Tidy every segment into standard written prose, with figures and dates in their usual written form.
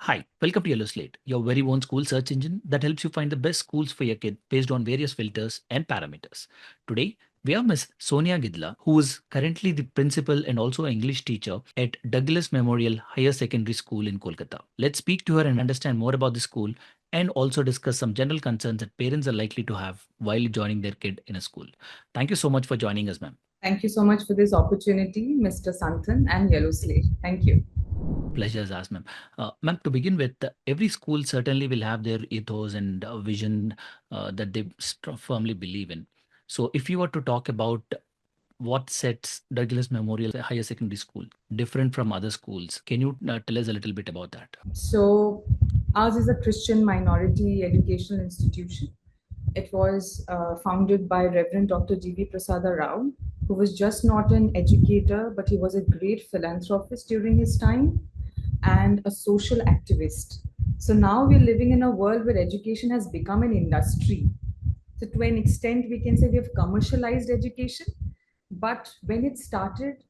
Hi, welcome to Yellow Slate, your very own school search engine that helps you find the best schools for your kid based on various filters and parameters. Today, we have Miss Sonia Gidla, who is currently the principal and also English teacher at Douglas Memorial Higher Secondary School in Kolkata. Let's speak to her and understand more about the school and also discuss some general concerns that parents are likely to have while joining their kid in a school. Thank you so much for joining us, ma'am. Thank you so much for this opportunity, Mr. Santhan and Yellow Slate. Thank you. Pleasure is ours, ma'am. Ma'am, to begin with, every school certainly will have their ethos and vision that they firmly believe in. So, if you were to talk about what sets Douglas Memorial Higher Secondary School different from other schools, can you tell us a little bit about that? So, ours is a Christian minority educational institution. It was founded by Reverend Dr. G.V. Prasada Rao, who was just not an educator, but he was a great philanthropist during his time and a social activist. So now we're living in a world where education has become an industry. So, to an extent, we can say we have commercialized education. But when it started,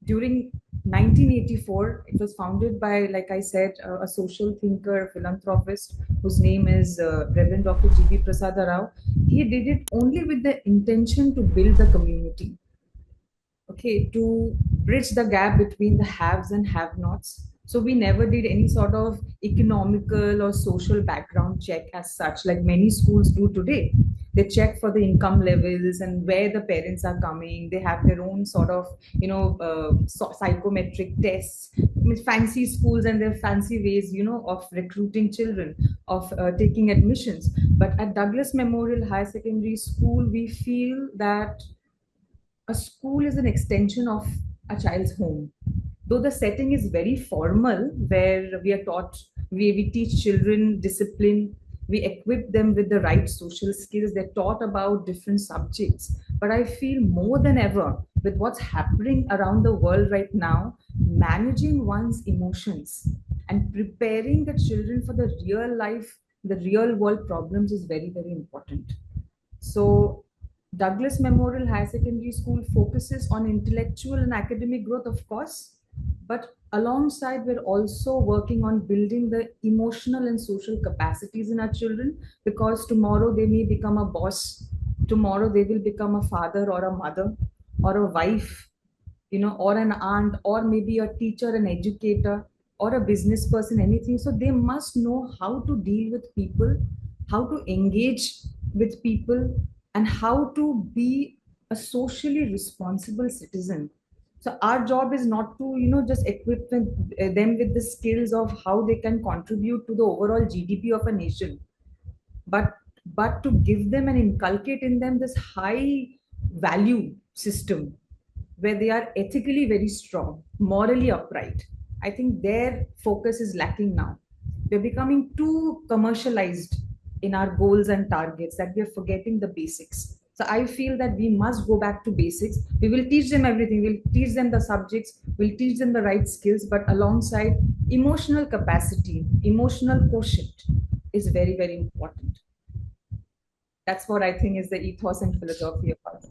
during 1984, it was founded by, like I said, a social thinker, a philanthropist, whose name is Reverend Dr. G.V. Prasada Rao. He did it only with the intention to build the community, okay, to bridge the gap between the haves and have nots. So we never did any sort of economical or social background check as such, like many schools do today. They check for the income levels and where the parents are coming. They have their own sort of, psychometric tests. With fancy schools and their fancy ways, of recruiting children, of taking admissions. But at Douglas Memorial Higher Secondary School, we feel that a school is an extension of a child's home. Though the setting is very formal, where we are taught, we teach children discipline, we equip them with the right social skills, they're taught about different subjects. But I feel more than ever, with what's happening around the world right now, managing one's emotions and preparing the children for the real life, the real world problems is very, very important. So, Douglas Memorial Higher Secondary School focuses on intellectual and academic growth, of course, but alongside, we're also working on building the emotional and social capacities in our children, because tomorrow they may become a boss, tomorrow they will become a father or a mother or a wife, or an aunt, or maybe a teacher, an educator, or a business person, anything. So they must know how to deal with people, how to engage with people, and how to be a socially responsible citizen. So our job is not to, just equip them with the skills of how they can contribute to the overall GDP of a nation, but to give them and inculcate in them this high value system where they are ethically very strong, morally upright. I think their focus is lacking now. We're becoming too commercialized in our goals and targets that we're forgetting the basics. So I feel that we must go back to basics. We will teach them everything. We'll teach them the subjects. We'll teach them the right skills, but alongside emotional capacity, emotional quotient is very, very important. That's what I think is the ethos and philosophy of us.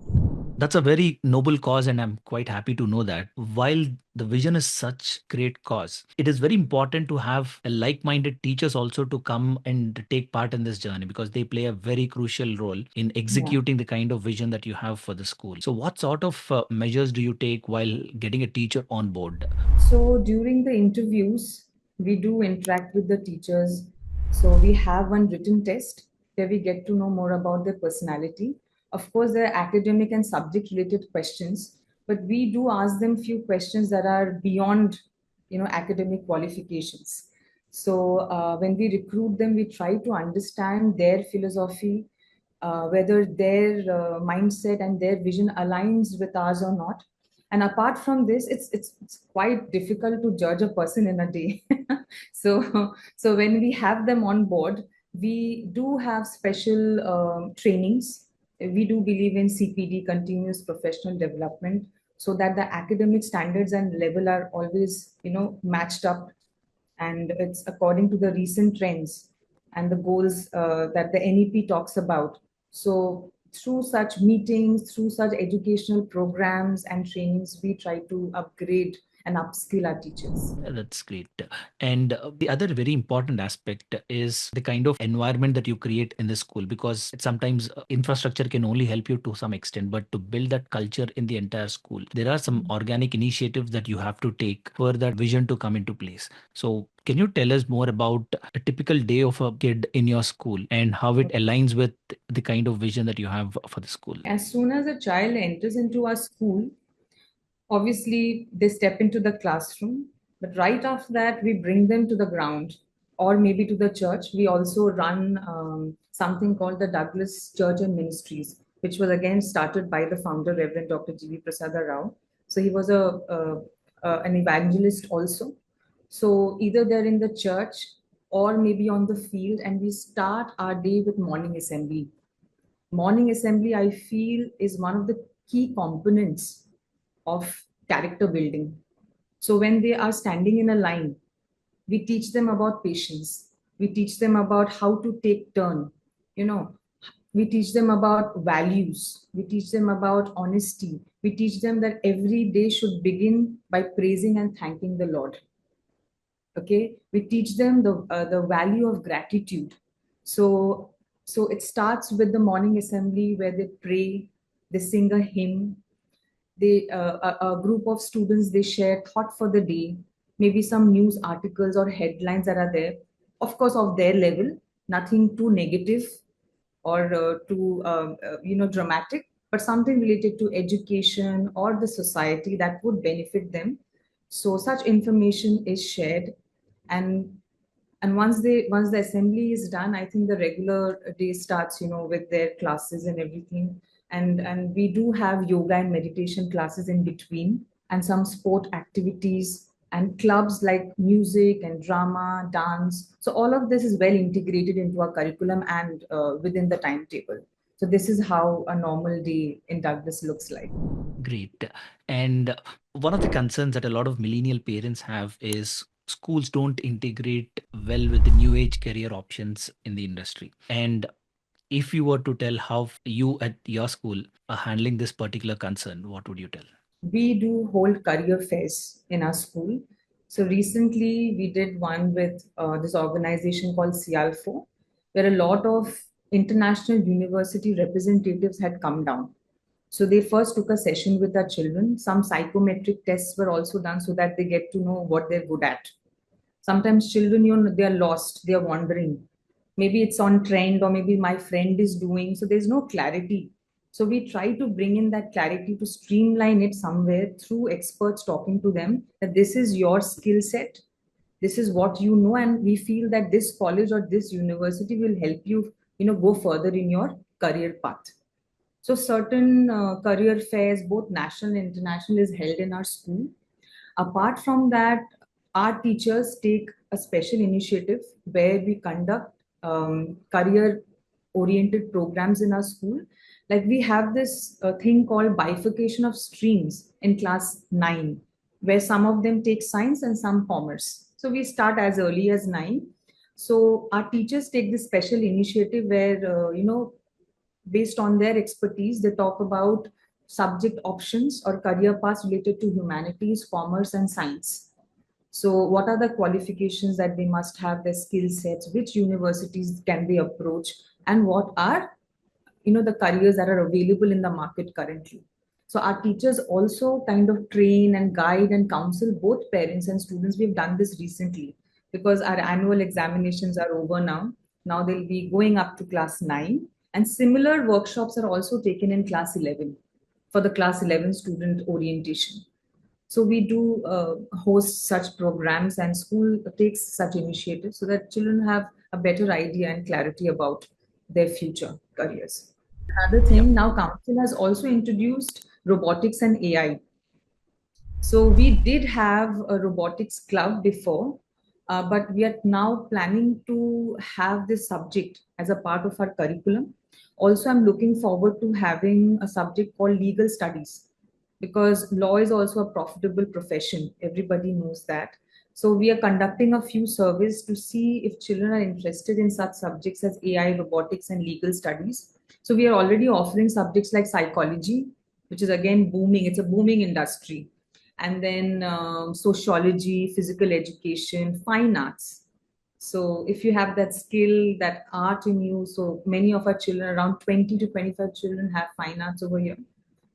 That's a very noble cause, and I'm quite happy to know that. While the vision is such great cause, it is very important to have a like-minded teachers also to come and take part in this journey, because they play a very crucial role in Yeah. executing the kind of vision that you have for the school. So, what sort of measures do you take while getting a teacher on board? So during the interviews, we do interact with the teachers. So we have one written test where we get to know more about their personality. Of course, there are academic and subject related questions, but we do ask them few questions that are beyond, academic qualifications. So when we recruit them, we try to understand their philosophy, whether their mindset and their vision aligns with ours or not. And apart from this, it's quite difficult to judge a person in a day. So when we have them on board, we do have special trainings. We do believe in CPD, continuous professional development, so that the academic standards and level are always, matched up, and it's according to the recent trends and the goals that the NEP talks about. So through such meetings, through such educational programs and trainings, we try to upgrade and upskill our teachers. That's great. And the other very important aspect is the kind of environment that you create in the school, because sometimes infrastructure can only help you to some extent, but to build that culture in the entire school, there are some organic initiatives that you have to take for that vision to come into place. So, can you tell us more about a typical day of a kid in your school and how it aligns with the kind of vision that you have for the school? As soon as a child enters into our school, obviously they step into the classroom, but right after that we bring them to the ground or maybe to the church. We also run something called the Douglas Church and Ministries, which was again started by the founder, Reverend Dr. G.V. Prasada Rao. So he was an evangelist also. So either they're in the church or maybe on the field, and we start our day with morning assembly. Morning assembly, I feel, is one of the key components of character building. So when they are standing in a line, we teach them about patience. We teach them about how to take turn. You know, we teach them about values. We teach them about honesty. We teach them that every day should begin by praising and thanking the Lord. Okay, we teach them the value of gratitude. So it starts with the morning assembly where they pray, they sing a hymn, they a group of students, they share thought for the day, maybe some news articles or headlines that are there, of course of their level, nothing too negative or too dramatic, but something related to education or the society that would benefit them. So such information is shared, and once the assembly is done, I think the regular day starts, with their classes and everything. And we do have yoga and meditation classes in between, and some sport activities and clubs like music and drama, dance. So all of this is well integrated into our curriculum and within the timetable. So this is how a normal day in Douglas looks like. Great. And one of the concerns that a lot of millennial parents have is schools don't integrate well with the new age career options in the industry. And if you were to tell how you at your school are handling this particular concern, what would you tell? We do hold career fairs in our school. So recently we did one with this organization called CIALFO, where a lot of international university representatives had come down. So they first took a session with our children. Some psychometric tests were also done so that they get to know what they're good at. Sometimes children, they are lost, they are wandering. Maybe it's on trend, or maybe my friend is doing, so there's no clarity. So we try to bring in that clarity to streamline it somewhere through experts talking to them that this is your skill set, this is what you know, and we feel that this college or this university will help you, go further in your career path. So certain career fairs, both national and international, is held in our school. Apart from that, our teachers take a special initiative where we conduct career oriented programs in our school. Like we have this thing called bifurcation of streams in class 9, where some of them take science and some commerce. So we start as early as 9. So our teachers take this special initiative where, based on their expertise, they talk about subject options or career paths related to humanities, commerce, and science. So, what are the qualifications that they must have, their skill sets, which universities can they approach, and what are the careers that are available in the market currently. So our teachers also kind of train and guide and counsel both parents and students. We've done this recently because our annual examinations are over now. Now they'll be going up to class 9, and similar workshops are also taken in class 11 for the class 11 student orientation. So we do host such programs, and school takes such initiatives so that children have a better idea and clarity about their future careers. Another Yeah. thing, now council has also introduced robotics and AI. So we did have a robotics club before, but we are now planning to have this subject as a part of our curriculum. Also, I'm looking forward to having a subject called legal studies, because law is also a profitable profession. Everybody knows that. So we are conducting a few surveys to see if children are interested in such subjects as AI, robotics, and legal studies. So we are already offering subjects like psychology, which is again booming. It's a booming industry, and then sociology, physical education, fine arts. So if you have that skill, that art in you, so many of our children, around 20 to 25 children have fine arts over here.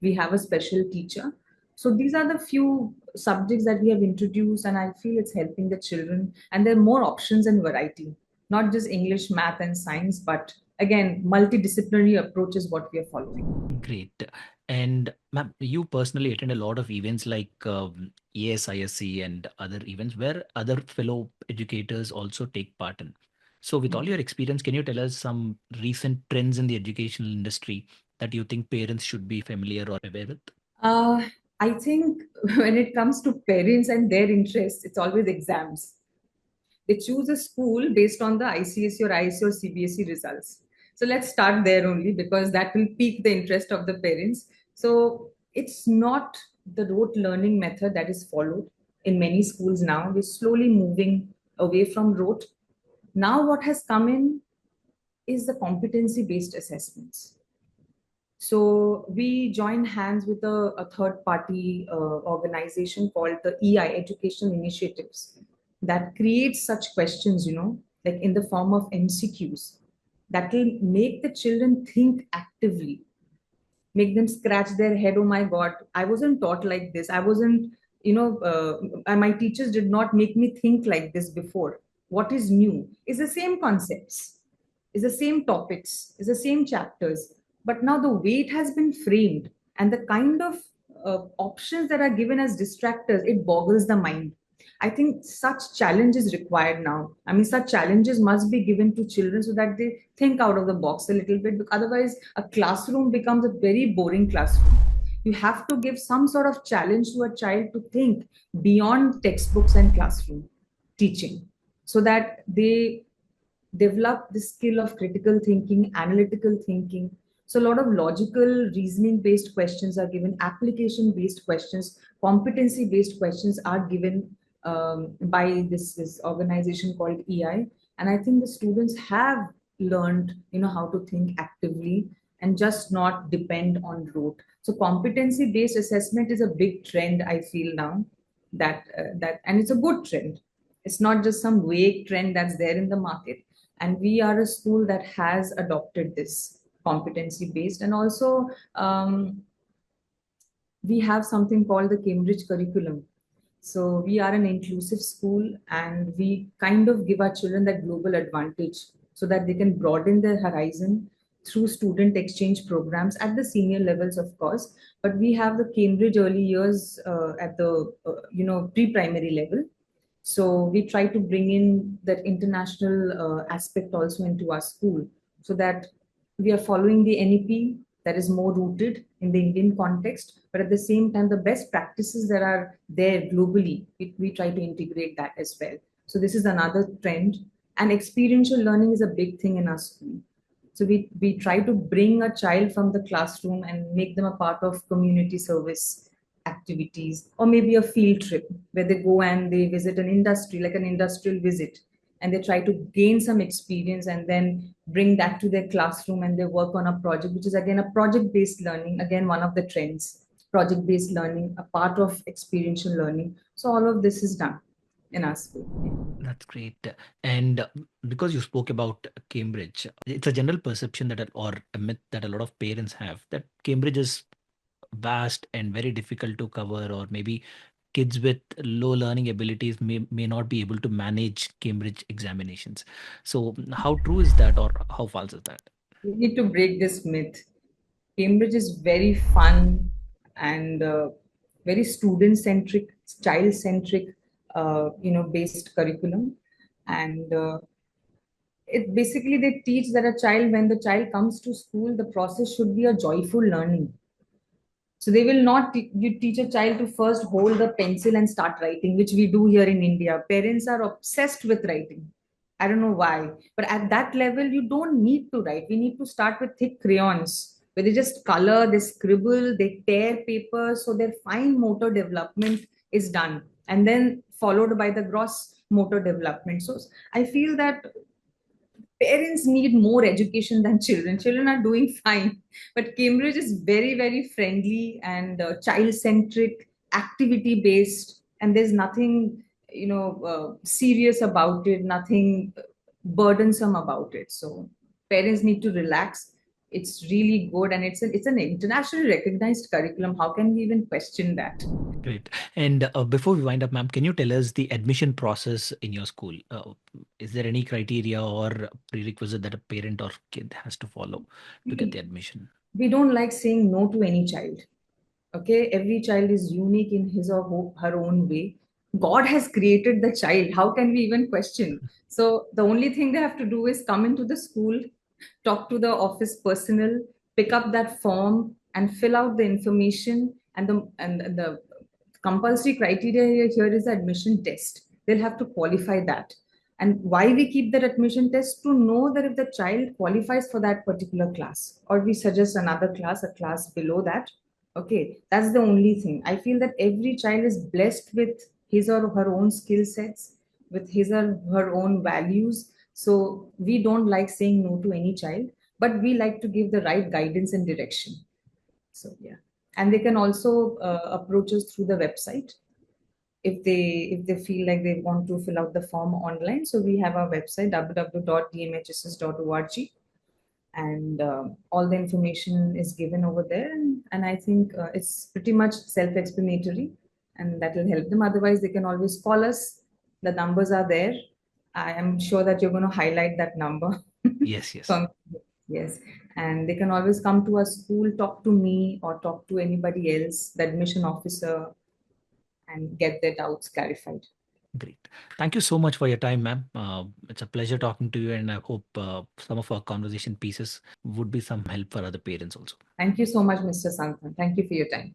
We have a special teacher. So these are the few subjects that we have introduced, and I feel it's helping the children. And there are more options and variety, not just English, math, and science, but again, multidisciplinary approach is what we are following. Great. And ma'am, you personally attend a lot of events like ASISC and other events where other fellow educators also take part in. So, with all your experience, can you tell us some recent trends in the educational industry that you think parents should be familiar or aware with? Uh, I think when it comes to parents and their interests, it's always exams. They choose a school based on the ICSE or ISC or CBSE results. So let's start there only because that will pique the interest of the parents. So it's not the rote learning method that is followed in many schools now. We're slowly moving away from rote. Now, what has come in is the competency based assessments. So we joined hands with a third party organization called the EI, Educational Initiatives, that creates such questions, like in the form of MCQs that will make the children think actively, make them scratch their head. Oh my God, I wasn't taught like this. I wasn't, my teachers did not make me think like this before. What is new is the same concepts, is the same topics, is the same chapters, but now the way it has been framed and the kind of options that are given as distractors, it boggles the mind. I think such challenge is required now. I mean, such challenges must be given to children so that they think out of the box a little bit. Because otherwise, a classroom becomes a very boring classroom. You have to give some sort of challenge to a child to think beyond textbooks and classroom teaching so that they develop the skill of critical thinking, analytical thinking. So a lot of logical, reasoning-based questions are given, application-based questions, competency-based questions are given by this organization called EI. And I think the students have learned, how to think actively and just not depend on rote. So competency-based assessment is a big trend, I feel now, and it's a good trend. It's not just some vague trend that's there in the market, and we are a school that has adopted this competency based. And also we have something called the Cambridge curriculum. So we are an inclusive school, and we kind of give our children that global advantage so that they can broaden their horizon through student exchange programs at the senior levels, of course. But we have the Cambridge early years at the pre-primary level. So we try to bring in that international aspect also into our school so that we are following the NEP that is more rooted in the Indian context, but at the same time, the best practices that are there globally, we try to integrate that as well. So this is another trend. And experiential learning is a big thing in our school. So we try to bring a child from the classroom and make them a part of community service activities, or maybe a field trip where they go and they visit an industry, like an industrial visit, and they try to gain some experience and then bring that to their classroom and they work on a project, which is again a project based learning, again one of the trends, project based learning, a part of experiential learning. So all of this is done in our school. That's great. And because you spoke about Cambridge, it's a general perception or a myth that a lot of parents have that Cambridge is vast and very difficult to cover, or maybe kids with low learning abilities may not be able to manage Cambridge examinations. So, how true is that, or how false is that? We need to break this myth. Cambridge is very fun and very student centric, child centric, based curriculum. And it basically they teach that a child, when the child comes to school, the process should be a joyful learning. So they will not you teach a child to first hold the pencil and start writing, which we do here in India. Parents are obsessed with writing. I don't know why, but at that level, you don't need to write. We need to start with thick crayons where they just color, they scribble, they tear paper, so their fine motor development is done, and then followed by the gross motor development. So I feel that parents need more education than children. Children are doing fine, but Cambridge is very, very friendly and child centric, activity based, and there's nothing serious about it, nothing burdensome about it. So parents need to relax. It's really good, and it's an internationally recognized curriculum. How can we even question that? Great. And before we wind up, ma'am, can you tell us the admission process in your school? Is there any criteria or prerequisite that a parent or kid has to follow to get we, the admission? we don't like saying no to any child. Okay, every child is unique in his or her own way. God has created the child, how can we even question? So the only thing they have to do is come into the school, talk to the office personnel, pick up that form and fill out the information. And the compulsory criteria here is the admission test. They'll have to qualify that. And why we keep that admission test? To know that if the child qualifies for that particular class, or we suggest another class, a class below that. Okay, that's the only thing. I feel that every child is blessed with his or her own skill sets, with his or her own values. So we don't like saying no to any child, but we like to give the right guidance and direction. So yeah, and they can also approach us through the website if they feel like they want to fill out the form online. So we have our website www.dmhss.org, and all the information is given over there. And I think it's pretty much self-explanatory, and that will help them. Otherwise, they can always call us. The numbers are there. I am sure that you're going to highlight that number. Yes, yes. From yes, and they can always come to our school, talk to me, or talk to anybody else, the admission officer, and get their doubts clarified. Great. Thank you so much for your time, ma'am. It's a pleasure talking to you, and I hope some of our conversation pieces would be some help for other parents also. Thank you so much, Mr. Santhan. Thank you for your time.